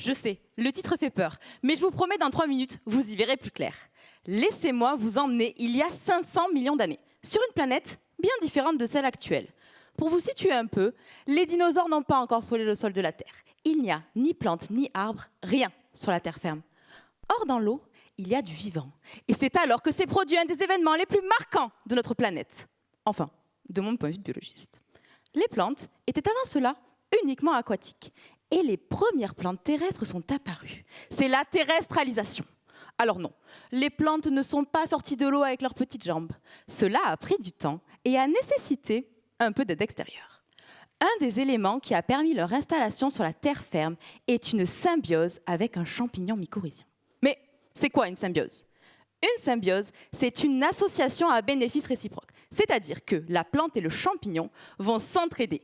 Je sais, le titre fait peur, mais je vous promets, dans 3 minutes, vous y verrez plus clair. Laissez-moi vous emmener il y a 500 millions d'années, sur une planète bien différente de celle actuelle. Pour vous situer un peu, les dinosaures n'ont pas encore frôlé le sol de la Terre. Il n'y a ni plantes ni arbres, rien sur la terre ferme. Or, dans l'eau, il y a du vivant. Et c'est alors que s'est produit un des événements les plus marquants de notre planète. Enfin, de mon point de vue de biologiste. Les plantes étaient avant cela uniquement aquatiques. Et les premières plantes terrestres sont apparues. C'est la terrestrialisation. Alors non, les plantes ne sont pas sorties de l'eau avec leurs petites jambes. Cela a pris du temps et a nécessité un peu d'aide extérieure. Un des éléments qui a permis leur installation sur la terre ferme est une symbiose avec un champignon mycorhizien. Mais c'est quoi une symbiose ? Une symbiose, c'est une association à bénéfice réciproque. C'est-à-dire que la plante et le champignon vont s'entraider.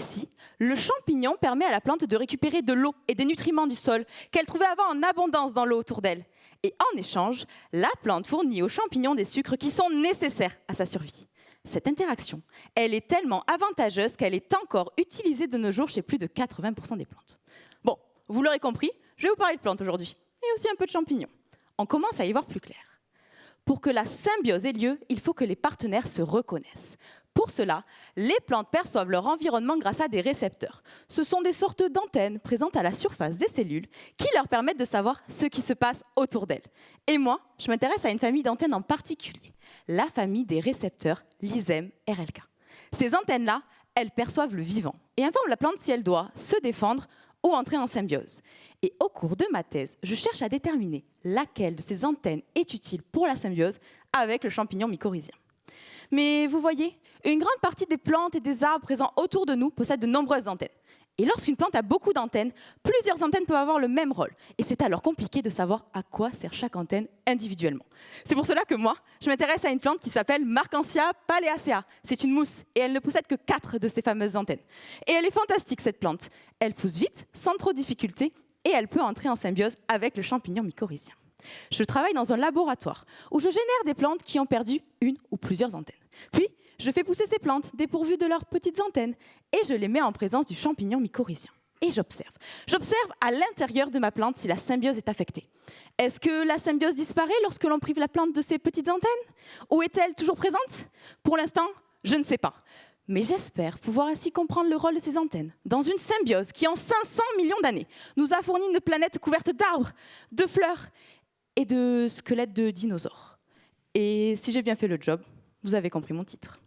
Ici, le champignon permet à la plante de récupérer de l'eau et des nutriments du sol qu'elle trouvait avant en abondance dans l'eau autour d'elle. Et en échange, la plante fournit au champignon des sucres qui sont nécessaires à sa survie. Cette interaction, elle est tellement avantageuse qu'elle est encore utilisée de nos jours chez plus de 80% des plantes. Bon, vous l'aurez compris, je vais vous parler de plantes aujourd'hui, et aussi un peu de champignons. On commence à y voir plus clair. Pour que la symbiose ait lieu, il faut que les partenaires se reconnaissent. Pour cela, les plantes perçoivent leur environnement grâce à des récepteurs. Ce sont des sortes d'antennes présentes à la surface des cellules qui leur permettent de savoir ce qui se passe autour d'elles. Et moi, je m'intéresse à une famille d'antennes en particulier, la famille des récepteurs Lysem-RLK. Ces antennes-là, elles perçoivent le vivant et informent la plante si elle doit se défendre ou entrer en symbiose. Et au cours de ma thèse, je cherche à déterminer laquelle de ces antennes est utile pour la symbiose avec le champignon mycorhizien. Mais vous voyez, une grande partie des plantes et des arbres présents autour de nous possèdent de nombreuses antennes. Et lorsqu'une plante a beaucoup d'antennes, plusieurs antennes peuvent avoir le même rôle. Et c'est alors compliqué de savoir à quoi sert chaque antenne individuellement. C'est pour cela que moi, je m'intéresse à une plante qui s'appelle Marchantia paleacea. C'est une mousse et elle ne possède que 4 de ces fameuses antennes. Et elle est fantastique, cette plante. Elle pousse vite, sans trop de difficultés, et elle peut entrer en symbiose avec le champignon mycorhizien. Je travaille dans un laboratoire où je génère des plantes qui ont perdu une ou plusieurs antennes. Puis, je fais pousser ces plantes dépourvues de leurs petites antennes et je les mets en présence du champignon mycorhizien. Et j'observe. J'observe à l'intérieur de ma plante si la symbiose est affectée. Est-ce que la symbiose disparaît lorsque l'on prive la plante de ses petites antennes ? Ou est-elle toujours présente ? Pour l'instant, je ne sais pas. Mais j'espère pouvoir ainsi comprendre le rôle de ces antennes dans une symbiose qui, en 500 millions d'années, nous a fourni une planète couverte d'arbres, de fleurs et de squelettes de dinosaures. Et si j'ai bien fait le job, vous avez compris mon titre.